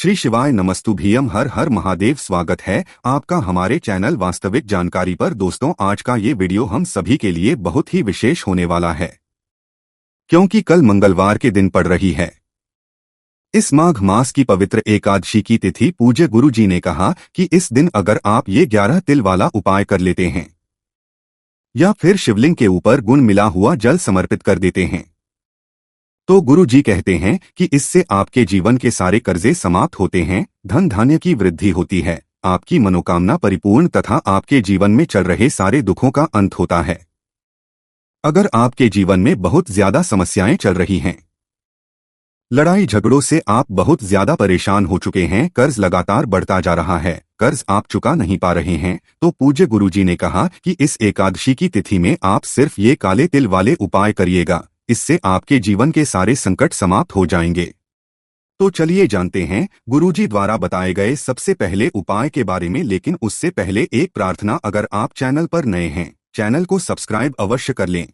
श्री शिवाय नमस्तुभ्यम। हर हर महादेव। स्वागत है आपका हमारे चैनल वास्तविक जानकारी पर। दोस्तों, आज का ये वीडियो हम सभी के लिए बहुत ही विशेष होने वाला है, क्योंकि कल मंगलवार के दिन पड़ रही है इस माघ मास की पवित्र एकादशी की तिथि। पूज्य गुरु जी ने कहा कि इस दिन अगर आप ये 11 तिल वाला उपाय कर लेते हैं या फिर शिवलिंग के ऊपर गुण मिला हुआ जल समर्पित कर देते हैं, तो गुरु जी कहते हैं कि इससे आपके जीवन के सारे कर्जे समाप्त होते हैं, धन धान्य की वृद्धि होती है, आपकी मनोकामना परिपूर्ण तथा आपके जीवन में चल रहे सारे दुखों का अंत होता है। अगर आपके जीवन में बहुत ज्यादा समस्याएं चल रही हैं, लड़ाई झगड़ों से आप बहुत ज्यादा परेशान हो चुके हैं, कर्ज लगातार बढ़ता जा रहा है, कर्ज आप चुका नहीं पा रहे हैं, तो पूज्य गुरु जी ने कहा कि इस एकादशी की तिथि में आप सिर्फ ये काले तिल वाले उपाय करिएगा, इससे आपके जीवन के सारे संकट समाप्त हो जाएंगे। तो चलिए जानते हैं गुरुजी द्वारा बताए गए सबसे पहले उपाय के बारे में। लेकिन उससे पहले एक प्रार्थना, अगर आप चैनल पर नए हैं, चैनल को सब्सक्राइब अवश्य कर लें।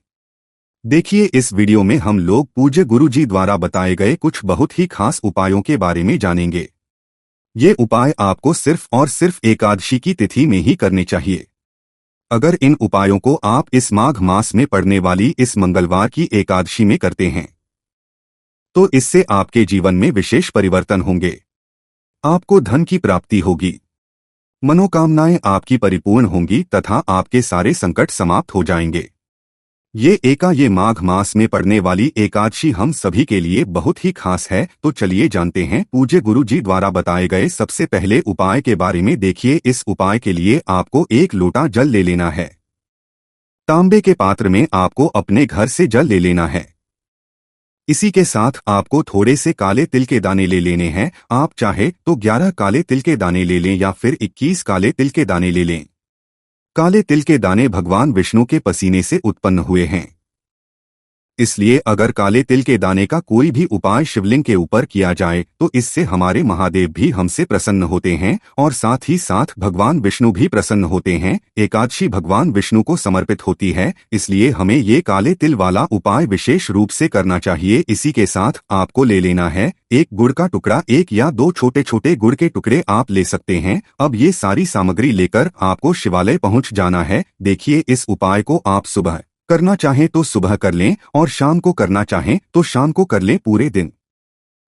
देखिए, इस वीडियो में हम लोग पूज्य गुरुजी द्वारा बताए गए कुछ बहुत ही खास उपायों के बारे में जानेंगे। ये उपाय आपको सिर्फ और सिर्फ एकादशी की तिथि में ही करने चाहिए। अगर इन उपायों को आप इस माघ मास में पड़ने वाली इस मंगलवार की एकादशी में करते हैं, तो इससे आपके जीवन में विशेष परिवर्तन होंगे। आपको धन की प्राप्ति होगी, मनोकामनाएं आपकी परिपूर्ण होंगी तथा आपके सारे संकट समाप्त हो जाएंगे। ये माघ मास में पड़ने वाली एकादशी हम सभी के लिए बहुत ही खास है। तो चलिए जानते हैं पूज्य गुरु जी द्वारा बताए गए सबसे पहले उपाय के बारे में। देखिए, इस उपाय के लिए आपको 1 लोटा जल ले लेना है। तांबे के पात्र में आपको अपने घर से जल ले लेना है। इसी के साथ आपको थोड़े से काले तिल के दाने ले लेने हैं। आप चाहे तो 11 काले तिल के दाने ले लें या फिर 21 काले तिल के दाने ले लें। काले तिल के दाने भगवान विष्णु के पसीने से उत्पन्न हुए हैं, इसलिए अगर काले तिल के दाने का कोई भी उपाय शिवलिंग के ऊपर किया जाए तो इससे हमारे महादेव भी हमसे प्रसन्न होते हैं और साथ ही साथ भगवान विष्णु भी प्रसन्न होते हैं। एकादशी भगवान विष्णु को समर्पित होती है, इसलिए हमें ये काले तिल वाला उपाय विशेष रूप से करना चाहिए। इसी के साथ आपको ले लेना है 1 गुड़ का टुकड़ा, 1 या 2 छोटे छोटे गुड़ के टुकड़े आप ले सकते हैं। अब ये सारी सामग्री लेकर आपको शिवालय पहुंच जाना है। देखिए, इस उपाय को आप सुबह करना चाहें तो सुबह कर लें और शाम को करना चाहें तो शाम को कर लें। पूरे दिन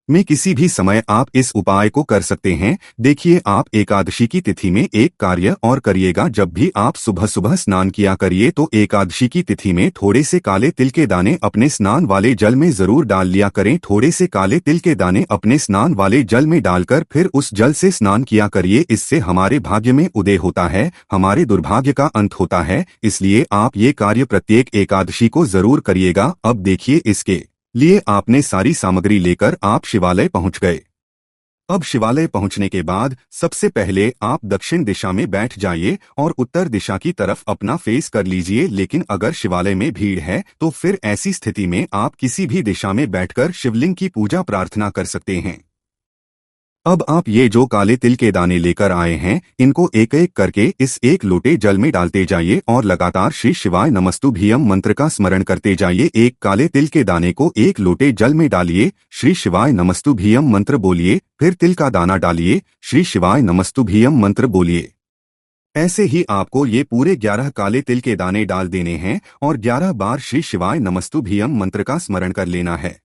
में किसी भी समय आप इस उपाय को कर सकते हैं। देखिए, आप एकादशी की तिथि में एक कार्य और करिएगा। जब भी आप सुबह सुबह स्नान किया करिए तो एकादशी की तिथि में थोड़े से काले तिल के दाने अपने स्नान वाले जल में जरूर डाल लिया करें। थोड़े से काले तिल के दाने अपने स्नान वाले जल में डालकर फिर उस जल से स्नान किया करिए। इससे हमारे भाग्य में उदय होता है, हमारे दुर्भाग्य का अंत होता है। इसलिए आप ये कार्य प्रत्येक एकादशी को जरूर करिएगा। अब देखिए, इसके लिए आपने सारी सामग्री लेकर आप शिवालय पहुंच गए। अब शिवालय पहुंचने के बाद सबसे पहले आप दक्षिण दिशा में बैठ जाइए और उत्तर दिशा की तरफ अपना फेस कर लीजिए। लेकिन अगर शिवालय में भीड़ है तो फिर ऐसी स्थिति में आप किसी भी दिशा में बैठकर शिवलिंग की पूजा प्रार्थना कर सकते हैं। अब आप ये जो काले तिल के दाने लेकर आए हैं, इनको एक एक करके इस 1 लोटे जल में डालते जाइए और लगातार श्री शिवाय नमस्तुभ्यम मंत्र का स्मरण करते जाइए। 1 काले तिल के दाने को 1 लोटे जल में डालिए, श्री शिवाय नमस्तुभ्यम मंत्र बोलिए, फिर तिल का दाना डालिए, श्री शिवाय नमस्तुभ्यम मंत्र बोलिए। ऐसे ही आपको ये पूरे 11 काले तिल के दाने डाल देने हैं और 11 बार श्री शिवाय नमस्तुभ्यम मंत्र का स्मरण कर लेना है।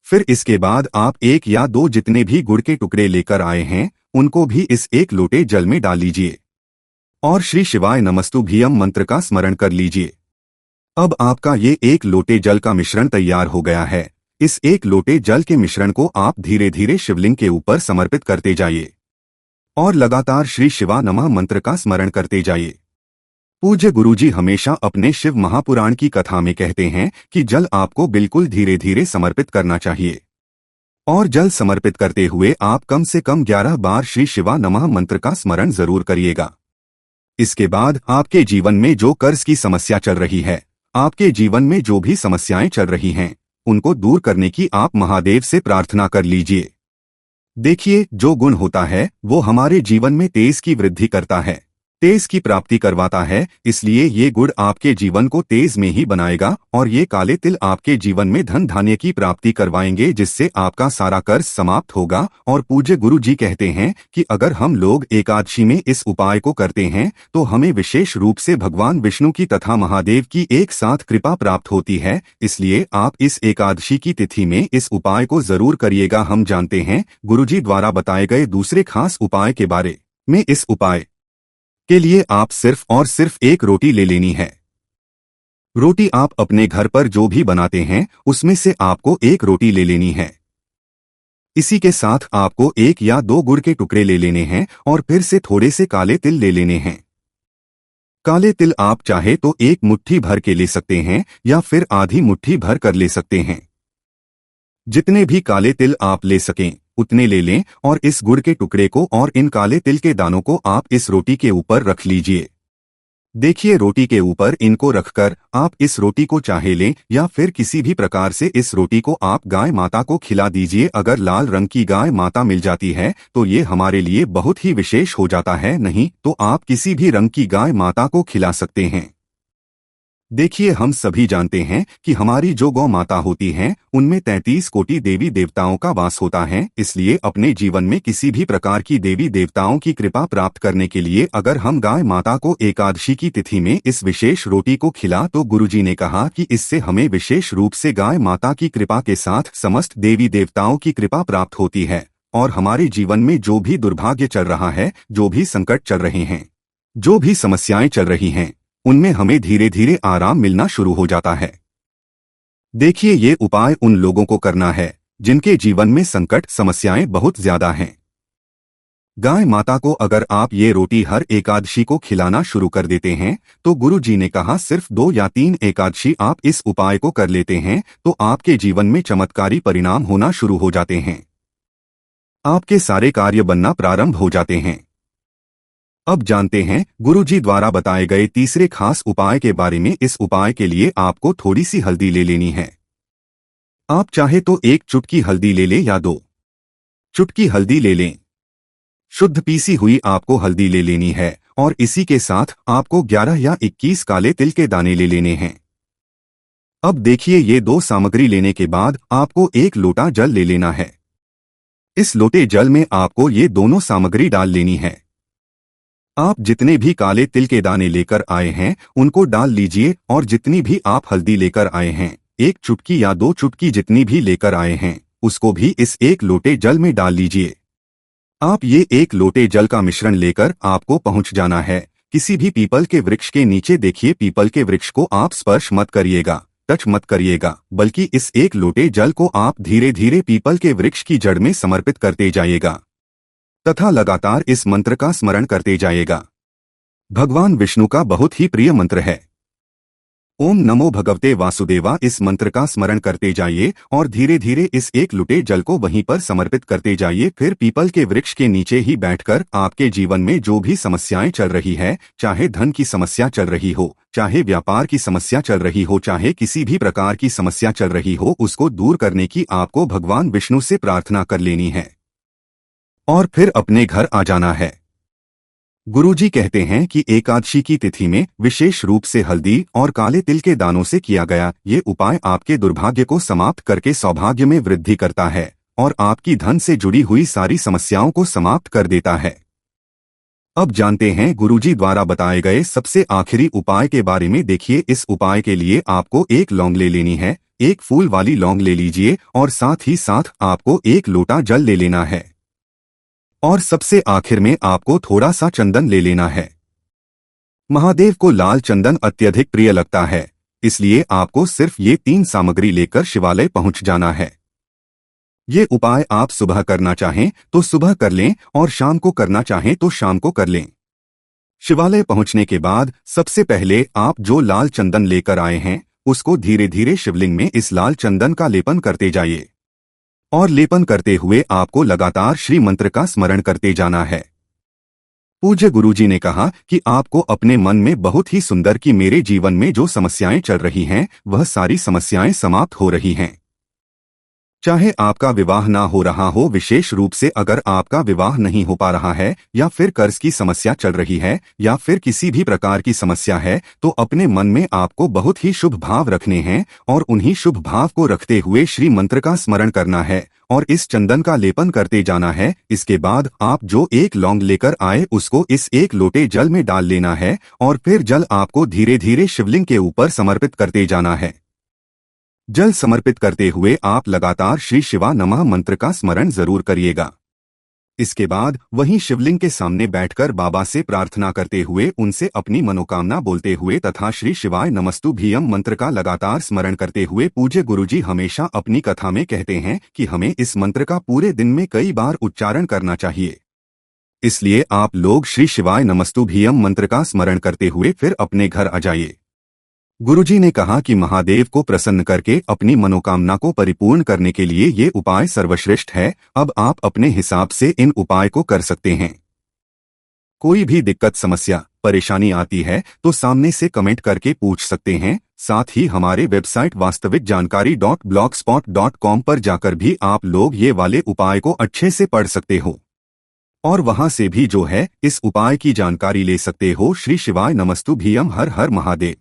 फिर इसके बाद आप 1 या 2 जितने भी गुड़ के टुकड़े लेकर आए हैं, उनको भी इस 1 लोटे जल में डाल लीजिए और श्री शिवाय नमस्तुभ्यम मंत्र का स्मरण कर लीजिए। अब आपका ये 1 लोटे जल का मिश्रण तैयार हो गया है। इस 1 लोटे जल के मिश्रण को आप धीरे धीरे शिवलिंग के ऊपर समर्पित करते जाइए और लगातार श्री शिवा नमः मंत्र का स्मरण करते जाइए। पूज्य गुरुजी हमेशा अपने शिव महापुराण की कथा में कहते हैं कि जल आपको बिल्कुल धीरे धीरे समर्पित करना चाहिए और जल समर्पित करते हुए आप कम से कम 11 बार श्री शिवा नमः मंत्र का स्मरण जरूर करिएगा। इसके बाद आपके जीवन में जो कर्ज की समस्या चल रही है, आपके जीवन में जो भी समस्याएं चल रही हैं, उनको दूर करने की आप महादेव से प्रार्थना कर लीजिए। देखिए, जो गुण होता है वो हमारे जीवन में तेज की वृद्धि करता है, तेज की प्राप्ति करवाता है, इसलिए ये गुड़ आपके जीवन को तेज में ही बनाएगा और ये काले तिल आपके जीवन में धन धान्य की प्राप्ति करवाएंगे, जिससे आपका सारा कर्ज समाप्त होगा। और पूज्य गुरु जी कहते हैं कि अगर हम लोग एकादशी में इस उपाय को करते हैं तो हमें विशेष रूप से भगवान विष्णु की तथा महादेव की एक साथ कृपा प्राप्त होती है। इसलिए आप इस एकादशी की तिथि में इस उपाय को जरूर करिएगा। हम जानते हैं गुरु जी द्वारा बताए गए दूसरे खास उपाय के बारे में। इस उपाय के लिए आप सिर्फ और सिर्फ एक रोटी ले लेनी है। रोटी आप अपने घर पर जो भी बनाते हैं उसमें से आपको एक रोटी ले लेनी है। इसी के साथ आपको 1 या 2 गुड़ के टुकड़े ले लेने हैं और फिर से थोड़े से काले तिल ले लेने हैं। काले तिल आप चाहे तो 1 मुट्ठी भर के ले सकते हैं या फिर आधी मुट्ठी भर कर ले सकते हैं। जितने भी काले तिल आप ले सकें उतने ले लें और इस गुड़ के टुकड़े को और इन काले तिल के दानों को आप इस रोटी के ऊपर रख लीजिए। देखिए, रोटी के ऊपर इनको रखकर आप इस रोटी को चाहे लें या फिर किसी भी प्रकार से इस रोटी को आप गाय माता को खिला दीजिए। अगर लाल रंग की गाय माता मिल जाती है तो ये हमारे लिए बहुत ही विशेष हो जाता है, नहीं तो आप किसी भी रंग की गाय माता को खिला सकते हैं। देखिए, हम सभी जानते हैं कि हमारी जो गौ माता होती हैं उनमें 33 कोटि देवी देवताओं का वास होता है। इसलिए अपने जीवन में किसी भी प्रकार की देवी देवताओं की कृपा प्राप्त करने के लिए अगर हम गाय माता को एकादशी की तिथि में इस विशेष रोटी को खिला तो गुरुजी ने कहा कि इससे हमें विशेष रूप से गाय माता की कृपा के साथ समस्त देवी देवताओं की कृपा प्राप्त होती है और हमारे जीवन में जो भी दुर्भाग्य चल रहा है, जो भी संकट चल रहे हैं, जो भी समस्याएं चल रही हैं, उनमें हमें धीरे धीरे आराम मिलना शुरू हो जाता है। देखिए, ये उपाय उन लोगों को करना है जिनके जीवन में संकट समस्याएं बहुत ज्यादा हैं। गाय माता को अगर आप ये रोटी हर एकादशी को खिलाना शुरू कर देते हैं तो गुरु जी ने कहा सिर्फ 2 या 3 एकादशी आप इस उपाय को कर लेते हैं तो आपके जीवन में चमत्कारी परिणाम होना शुरू हो जाते हैं। आपके सारे कार्य बनना प्रारंभ हो जाते हैं। अब जानते हैं गुरुजी द्वारा बताए गए तीसरे खास उपाय के बारे में। इस उपाय के लिए आपको थोड़ी सी हल्दी ले लेनी है। आप चाहे तो 1 चुटकी हल्दी ले लें या 2 चुटकी हल्दी ले लें। शुद्ध पीसी हुई आपको हल्दी ले लेनी है और इसी के साथ आपको 11 या 21 काले तिल के दाने ले लेने हैं। अब देखिए, ये 2 सामग्री लेने के बाद आपको 1 लोटा जल ले लेना है। इस लोटे जल में आपको ये दोनों सामग्री डाल लेनी है। आप जितने भी काले तिल के दाने लेकर आए हैं उनको डाल लीजिए और जितनी भी आप हल्दी लेकर आए हैं 1 चुटकी या 2 चुटकी जितनी भी लेकर आए हैं उसको भी इस 1 लोटे जल में डाल लीजिए। आप ये 1 लोटे जल का मिश्रण लेकर आपको पहुंच जाना है किसी भी पीपल के वृक्ष के नीचे। देखिए, पीपल के वृक्ष को आप स्पर्श मत करिएगा, टच मत करिएगा, बल्कि इस 1 लोटे जल को आप धीरे धीरे पीपल के वृक्ष की जड़ में समर्पित करते जाइएगा तथा लगातार इस मंत्र का स्मरण करते जाइएगा। भगवान विष्णु का बहुत ही प्रिय मंत्र है। ओम नमो भगवते वासुदेवा। इस मंत्र का स्मरण करते जाइए और धीरे धीरे इस 1 लोटे जल को वहीं पर समर्पित करते जाइए। फिर पीपल के वृक्ष के नीचे ही बैठकर आपके जीवन में जो भी समस्याएं चल रही है, चाहे धन की समस्या चल रही हो, चाहे व्यापार की समस्या चल रही हो, चाहे किसी भी प्रकार की समस्या चल रही हो, उसको दूर करने की आपको भगवान विष्णु से प्रार्थना कर लेनी है और फिर अपने घर आ जाना है। गुरुजी कहते हैं कि एकादशी की तिथि में विशेष रूप से हल्दी और काले तिल के दानों से किया गया ये उपाय आपके दुर्भाग्य को समाप्त करके सौभाग्य में वृद्धि करता है और आपकी धन से जुड़ी हुई सारी समस्याओं को समाप्त कर देता है। अब जानते हैं गुरुजी द्वारा बताए गए सबसे आखिरी उपाय के बारे में। देखिए, इस उपाय के लिए आपको 1 लौंग ले लेनी है। 1 फूल वाली लौंग ले लीजिए और साथ ही साथ आपको 1 लोटा जल ले लेना है और सबसे आखिर में आपको थोड़ा सा चंदन ले लेना है। महादेव को लाल चंदन अत्यधिक प्रिय लगता है, इसलिए आपको सिर्फ ये 3 सामग्री लेकर शिवालय पहुंच जाना है। ये उपाय आप सुबह करना चाहें तो सुबह कर लें और शाम को करना चाहें तो शाम को कर लें। शिवालय पहुंचने के बाद सबसे पहले आप जो लाल चंदन लेकर आए हैं उसको धीरे धीरे शिवलिंग में इस लाल चंदन का लेपन करते जाइए और लेपन करते हुए आपको लगातार श्री मंत्र का स्मरण करते जाना है। पूज्य गुरुजी ने कहा कि आपको अपने मन में बहुत ही सुंदर कि मेरे जीवन में जो समस्याएं चल रही हैं वह सारी समस्याएं समाप्त हो रही हैं। चाहे आपका विवाह ना हो रहा हो, विशेष रूप से अगर आपका विवाह नहीं हो पा रहा है या फिर कर्ज की समस्या चल रही है या फिर किसी भी प्रकार की समस्या है, तो अपने मन में आपको बहुत ही शुभ भाव रखने हैं और उन्हीं शुभ भाव को रखते हुए श्री मंत्र का स्मरण करना है और इस चंदन का लेपन करते जाना है। इसके बाद आप जो एक लौंग लेकर आए उसको इस एक लोटे जल में डाल लेना है और फिर जल आपको धीरे धीरे शिवलिंग के ऊपर समर्पित करते जाना है। जल समर्पित करते हुए आप लगातार श्री शिवा नमः मंत्र का स्मरण जरूर करिएगा। इसके बाद वहीं शिवलिंग के सामने बैठकर बाबा से प्रार्थना करते हुए उनसे अपनी मनोकामना बोलते हुए तथा श्री शिवाय नमस्तुभ्यम मंत्र का लगातार स्मरण करते हुए पूज्य गुरुजी हमेशा अपनी कथा में कहते हैं कि हमें इस मंत्र का पूरे दिन में कई बार उच्चारण करना चाहिए। इसलिए आप लोग श्री शिवाय नमस्तुभ्यम मंत्र का स्मरण करते हुए फिर अपने घर आ जाइए। गुरुजी ने कहा कि महादेव को प्रसन्न करके अपनी मनोकामना को परिपूर्ण करने के लिए ये उपाय सर्वश्रेष्ठ है। अब आप अपने हिसाब से इन उपाय को कर सकते हैं। कोई भी दिक्कत, समस्या, परेशानी आती है तो सामने से कमेंट करके पूछ सकते हैं। साथ ही हमारे वेबसाइट वास्तविक जानकारी .blogspot.com पर जाकर भी आप लोग ये वाले उपाय को अच्छे से पढ़ सकते हो और वहां से भी जो है इस उपाय की जानकारी ले सकते हो। श्री शिवाय नमस्तुभ्यम। हर हर महादेव।